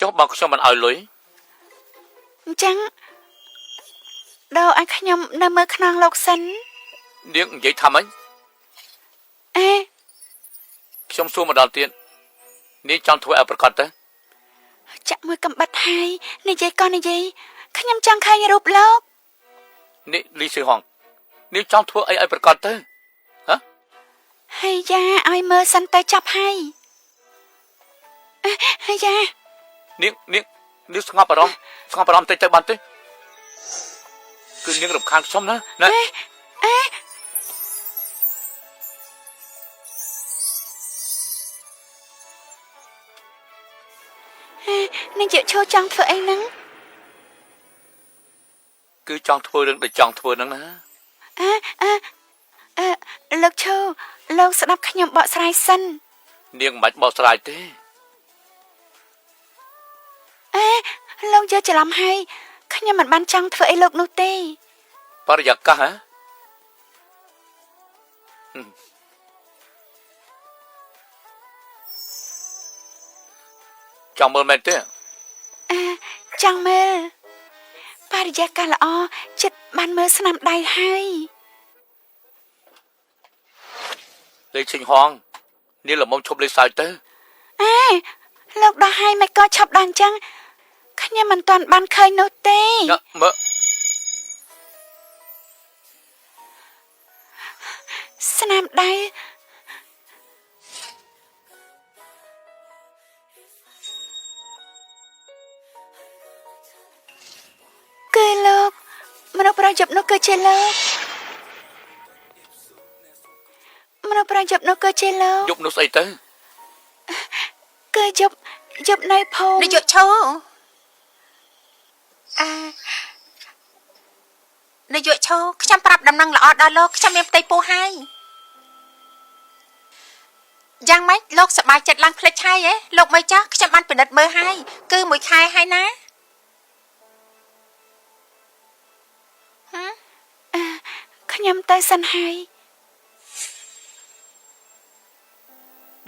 ចុះបើខ្ញុំមិនឲ្យលុយអញ្ចឹងដល់ឲ្យខ្ញុំនៅមើលខ្នងលោកសិននាងនិយាយថាម៉េចខ្ញុំសួរម្ដងទៀតនាងចង់ធ្វើឲ្យប្រកាសទៅចាក់មួយកំបិតហើយនិយាយក៏និយាយខ្ញុំចង់ឃើញរូបលោកនេះលីស៊ឺហងនាងចង់ធ្វើអីឲ្យប្រកាសទៅហ៎ហើយយ៉ាឲ្យមើលសិនទៅចាប់ហើយយ៉ានាងស្ងប់អារម្មណ៍តិចទៅបានទេគឺនាងរំខានខ្ញុំណានាងយកឈោចង់ធ្វើអីហ្នឹងគឺចង់ធ្វើរឿងដែលចង់ធ្វើហ្នឹងណាលោកឈោលោកស្ដាប់ខ្ញុំបកស្រាយសិននាងមិនបាច់បកស្រាយទេលោកយកច្រឡំហើយខ្ញុំមិនបានចង់ធ្វើអីលោកនោះទេបរិយាកាសហ៎ចង់មើលមែនទេចង់មើលបរិយាកាសល្អចិត្តបានមើលស្នាមដៃហើយលេខឈិញហងនេះល្មមឈប់លេខសើចទៅលោកដល់ហើយមិនក៏ឈប់ដល់អញ្ចឹងខ្ញុំមិនទាន់បានឃើញនោះទេមើលស្នាមដៃគឺលោកមនុស្សប្រយុទ្ធនោះគឺជាលោកមនុស្សប្រយុទ្ធនោះគឺជាលោកយប់នោះស្អីទៅគឺយប់នៅភូមិនាយកឈោនាយកឈោខ្ញុំប្រាប់ដំណឹងល្អដល់លោកខ្ញុំមានផ្ទៃពោះហើយយ៉ាងម៉េចលោកសប្បាយចិត្តឡើងភ្លេចហើយលោកមើលចាស់ខ្ញុំបានពិនិត្យមើលហើយគឺមួយខែហើយណាខ្ញុំទៅសិនហើយ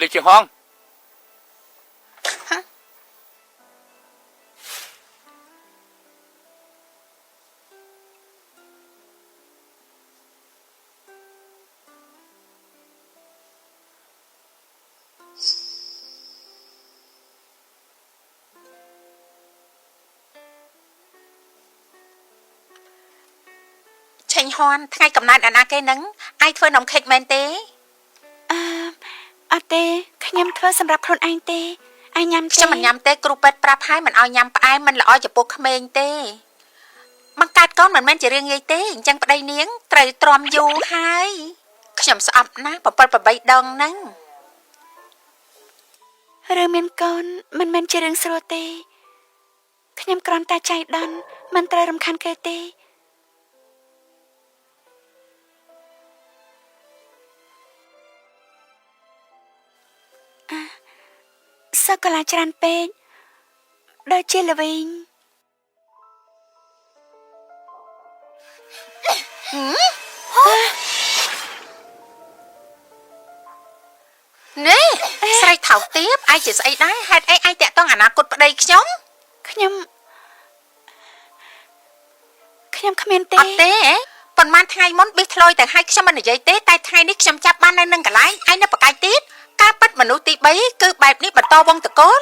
លេខឈិញហងឆេញហ៊ានថ្ងៃកំណើតអាណាគេនឹងឯងធ្វើនំខេកមែនទេអត់ទេខ្ញុំធ្វើសម្រាប់ខ្លួនឯងទេឯងញ៉ាំទេខ្ញុំមិនញ៉ាំទេគ្រូពេទ្យប្រាប់ហើយមិនឲ្យញ៉ាំផ្អែមមិនល្អចំពោះក្មេងទេបង្កើតកូនមិនមែនជារឿងងាយទេអញ្ចឹងប្តីនាងត្រូវទ្រាំយូរហើយខ្ញុំស្អប់ណាស់7 8ដងហ្នឹងរឿងមានកូនមិនមែនជារឿងស្រួលទេខ្ញុំគ្រាន់តែចៃដន្យមិនត្រូវរំខានគេទេសកលាច្រើនពេកដូចជាល្វីងនេះស្រីថោកទាបឯងជាស្អីដែរហេតុអីឯងតាក់ទងអនាគតប្តីខ្ញុំគ្មានទេអត់ទេប៉ុន្មានថ្ងៃមុនប៊ីឆ្លយទៅឲ្យខ្ញុំមិននិយាយទេតែថ្ងៃនេះខ្ញុំចាប់បាននៅនឹងកន្លែងឯងនៅបកាយទៀតការប៉ັດមនុស្សទី3គឺបែបនេះបន្តវងតកូល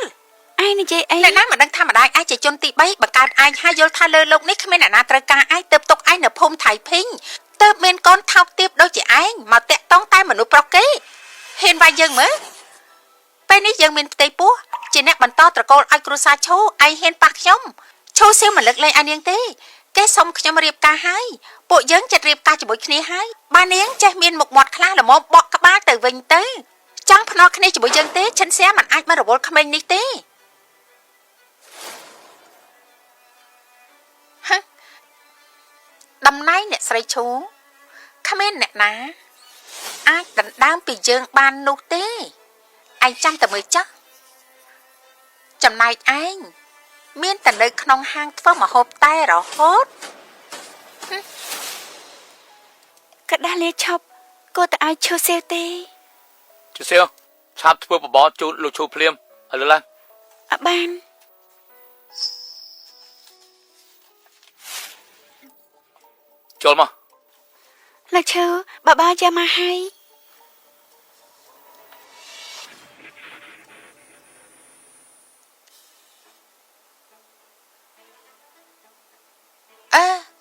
ឯងនិយាយអីអ្នកណាមិនដឹងថាម្ដាយឯងជាជនទី3បង្កើតឯងហើយយល់ថាលើលោកនេះគ្មានអ្នកណាត្រូវការឯងទៅទុកឯងនៅភូមិថៃភីងទៅមានកូនថោកទាបដូចជាឯងមកតាក់តងតែមនុស្សប្រុសគេហ៊ានវាយយើងមើលពេលនេះយើងមានផ្ទៃពោះជាអ្នកបន្តត្រកូលឲ្យគ្រួសារឈូឯងហ៊ានប៉ះខ្ញុំឈូសៀវមិនលើកលែងឲ្យនាងទេគេសុំខ្ញុំរៀបការហើយពួកយើងចិត្តរៀបការជាមួយគ្នាហើយបើនាងចេះមានមុខមាត់ខ្លះល្មមបកក្បាលទៅវិញទៅចង់ភ្នាល់គ្នាជាមួយយើងទេឈិនសៀមិនអាចមករវល់ក្មេងនេះទេតំណែងអ្នកស្រីឈូគ្មានអ្នកណាអាចដណ្ដើមពីយើងបាននោះទេឯងចាំតែមើលចាស់ចំណែកឯងមានតែនៅក្នុងហាងធ្វើម្ហូបតែរហូតកដាស់លាឈប់គួរតែឲ្យឈូសៀវទេឈូសៀវឆាប់ធ្វើបបរជូតលោកឈូភ្លាមឥឡូវឡើងអបាន ចូលមក លោកឈើបបយ៉ាមកហើយ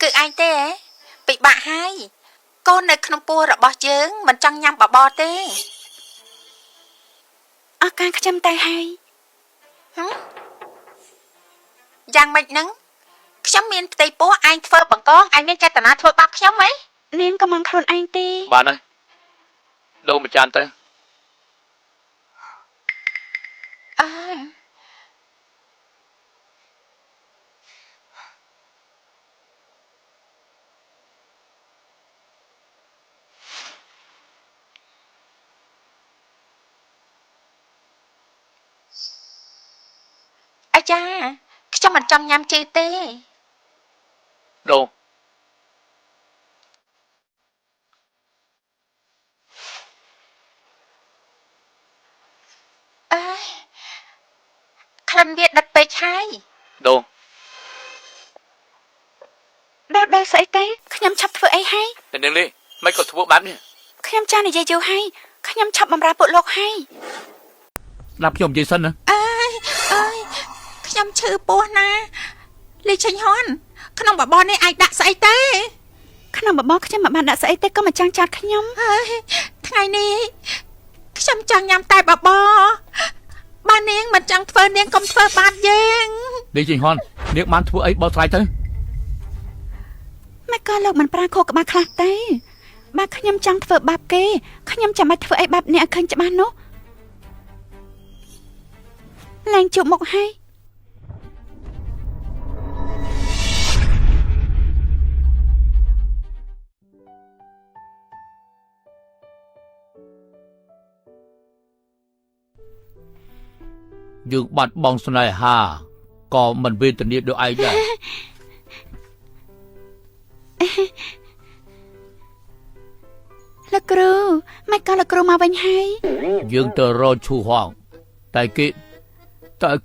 គឺអញទេហ៎ពិបាកហើយកូននៅក្នុងពោះរបស់យើងមិនចង់ញ៉ាំបបរទេ អរការខ្ញុំទៅហើយ យ៉ាងម៉េចហ្នឹងខ្ញុំមានផ្ទៃពោះឯងធ្វើបង្កងឯងមានចេតនាធ្វើបាបខ្ញុំហ៎ នាងក៏មិនខ្លួនឯងទេ បានហើយដូរមួយចានទៅ អើអាចារ្យខ្ញុំមិនចង់ញ៉ាំជឺទេ ដូរ ក្លិនវាដិតពេកហើយ ដូរ ដល់ស្អីទេខ្ញុំឆាប់ធ្វើអីហើយ តែនាងលីមិនក៏ធ្វើបែបនេះ ខ្ញុំចាស់និយាយយូរហើយខ្ញុំឆាប់បម្រើពួកលោកហើយ ស្ដាប់ខ្ញុំនិយាយសិនណា អើយខ្ញុំឈឺពោះណាលីឆេញហ៊ុនក្នុងបបរនេះឯងដាក់ស្អីទេ ក្នុងបបរខ្ញុំមិនបានដាក់ស្អីទេក៏មិនចាំងចាត់ខ្ញុំ ហើយថ្ងៃនេះខ្ញុំចង់ញ៉ាំតែបបរបើនាងមិនចង់ធ្វើនាងកុំធ្វើបាបយើង នេះជីងហ៊ុននាងបានធ្វើអីបោះថ្លៃទៅ មិនក៏លោកមិនប្រាខោក្បាលខ្លះទេបើខ្ញុំចង់ធ្វើបាបគេខ្ញុំចាំបាច់ធ្វើអីបាបអ្នកឲ្យឃើញច្បាស់នោះឡើងជួបមុខហើយ យើងបាត់បង់ស្នេហាក៏មិនវេទនាដូចឯងដែរ លោកគ្រូមិនក៏លោកគ្រូមកវិញហើយ យើងទៅរកឈូហងតែ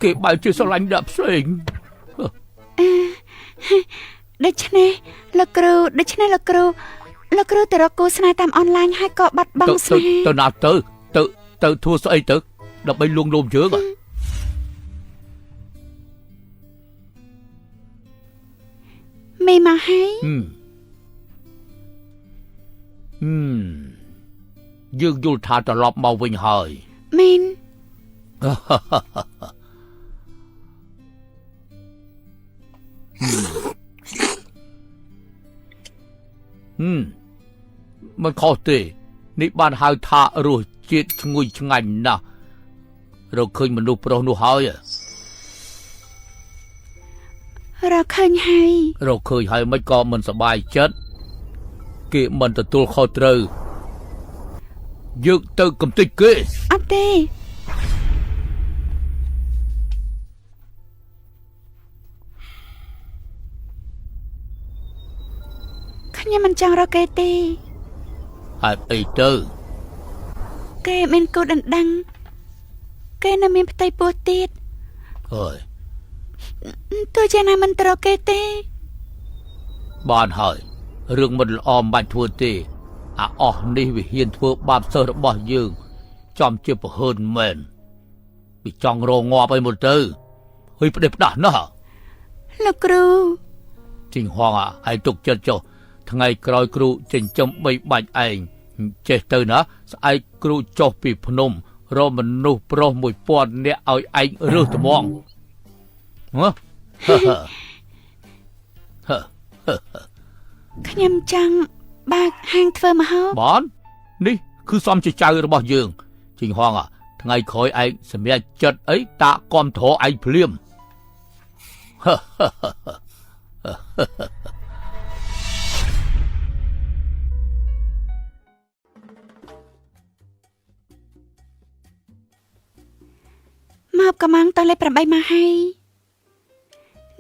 គេបែរជាស្រឡាញ់ដាក់ផ្សេង ដូច្នេះលោកគ្រូទៅរកគូស្នេហ៍តាមអនឡាញហើយក៏បាត់បង់ស្នេហ៍ ទៅណាទៅធ្វើស្អីទៅដើម្បីលួងលោមយើង មេមកហើយ យើងយល់ថាត្រឡប់មកវិញហើយ មែន មិនខុសទេនេះបានហៅថារសជាតិឈ្ងុយឆ្ងាញ់ណាស់រកឃើញមនុស្សប្រុសនោះហើយ រកឃើញហើយ មិនក៏មិនសប្បាយចិត្តគេមិនទទួលខុសត្រូវយើងទៅកំទេចគេ អត់ទេខ្ញុំមិនចង់រកគេទេ ហេតុអីទៅ គេមានគូដណ្ដឹងគេនៅមានផ្ទៃពោះទៀត ហើយ ទោះយ៉ាងណាមិនទៅរកគេទេ បានហើយរឿងមិនល្អមិនបាច់ធ្វើទេអាអស់នេះវាហ៊ានធ្វើបាបសិស្សរបស់យើងចំជាប្រហើនមែនវាចង់រងងាប់ឲ្យមកទៅហើយផ្ដេសផ្ដាស់ណាស់ លោកគ្រូ ជីងហងឲ្យទុកចិត្តចុះថ្ងៃក្រោយគ្រូចិញ្ចឹមបីបាច់ឯងចេះទៅណាស្អែកគ្រូចុះពីភ្នំរកមនុស្សប្រុស 1000 នាក់ឲ្យឯងរើសត្មង ខ្ញុំចង់បើកហាងធ្វើម្ហូប បាននេះគឺសំជាចៅរបស់យើងជីងហងថ្ងៃក្រោយឯងសម្រេចចិត្តអីតាគាំទ្រឯងភ្លាម មកកំងតលេខ8មកហើយ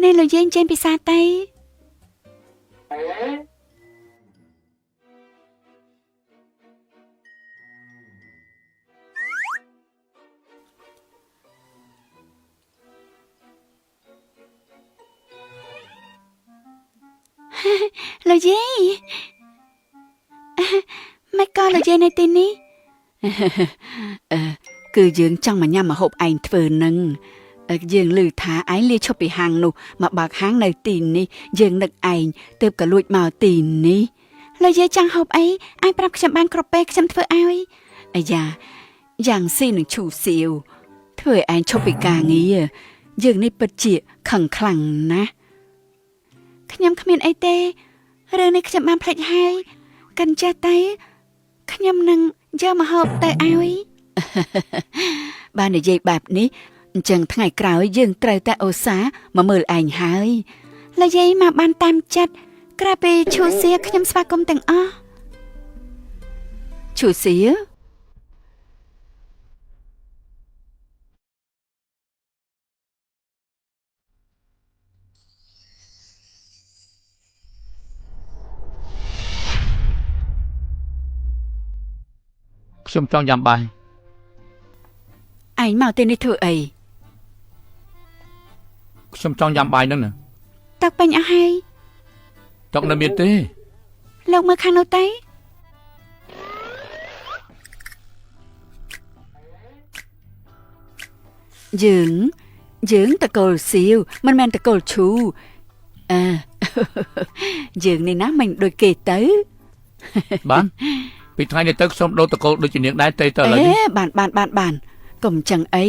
នេះលោកយើងចេញពិសាទៅ លោកយាយមិនក៏លោកយាយនៅទីនេះគឺយើងចង់មកញ៉ាំម្ហូបឯងធ្វើនឹងយើងឮថាឯងលាឈប់ពីហាងនោះមកបើកហាងនៅទីនេះយើងនឹកឯងទើបក៏លួចមកទីនេះលោកយាយចង់ហូបអីឯងប្រាប់ខ្ញុំបានគ្រប់ពេលខ្ញុំធ្វើឲ្យអាយ៉ាយ៉ាងស៊ីនឹងឈូសៀវធ្វើឲ្យឯងឈប់ពីការងារយើងនេះពិតជាខឹងខ្លាំងណាស់ខ្ញុំគ្មានអីទេរឿងនេះខ្ញុំបានភ្លេចហើយកាន់ចេះតែខ្ញុំនឹងយកមកហូបទៅឲ្យបាននិយាយបែបនេះអញ្ចឹងថ្ងៃក្រោយយើងត្រូវតែឧស្សាហ៍មកមើលឯងហើយលោកយាយមកបានតាមចិត្តក្រៅពីឈូសៀខ្ញុំស្វាគមន៍ទាំងអស់ឈូសៀខ្ញុំចង់ញ៉ាំបាយឯងមកទីនេះធ្វើអីខ្ញុំចង់ញ៉ាំបាយនឹងណាទឹកពេញអស់ហើយទឹកនៅមានទេលោកមើលខាងនោះទៅយើងតកូលសៀវមិនមែនតកូលឈូយើងនេះណាមិនដូចគេទៅបានពីថ្ងៃនេះទៅខ្ញុំដូរតកូលដូចជានាងដែរទៅឥឡូវនេះបានកុំចឹងអី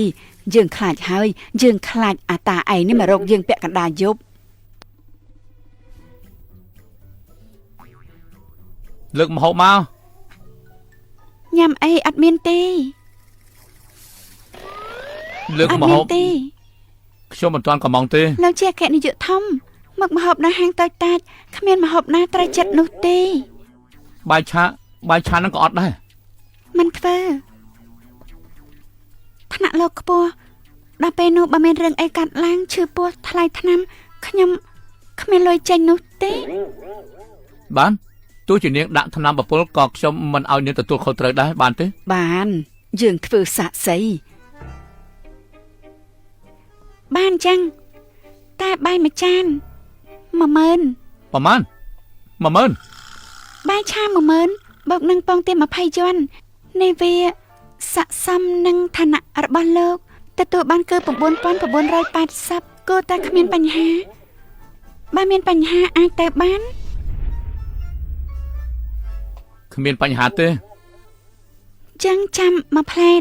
យើងខ្លាចហើយយើងខ្លាចអាតាឯងនេះមករកយើងពាក់កណ្ដាលយប់លើកម្ហូបមកញ៉ាំអីអត់មានទេលើកម្ហូបខ្ញុំមិនទាន់កំងទេលោកជាអគ្គនាយកធំមកម្ហូបនៅហាងតូចតាចគ្មានម្ហូបណាត្រូវចិត្តនោះទេបាយឆាហ្នឹងក៏អត់ដែរមិនធ្វើថ្នាក់លោកខ្ពស់ដល់ពេលនោះបើមានរឿងអីកាត់ឡើងឈឺពោះថ្លៃថ្នាំខ្ញុំគ្មានលុយចេញនោះទេបានទោះជានាងដាក់ថ្នាំបពុលក៏ខ្ញុំមិនឲ្យនាងទទួលខុសត្រូវដែរបានទេបានយើងធ្វើសាក់សីបានចឹងតែបាយមួយចាន10000ប្រហែល10000បាយឆា10000បូកនឹងពងទា20យន់នេះវាស័ក្តិសមនឹងឋានៈរបស់លោកទទួលបានគឺ9980គួរតែគ្មានបញ្ហាបើមានបញ្ហាអាចទៅបានគ្មានបញ្ហាទេចឹងចាំមួយផ្លែត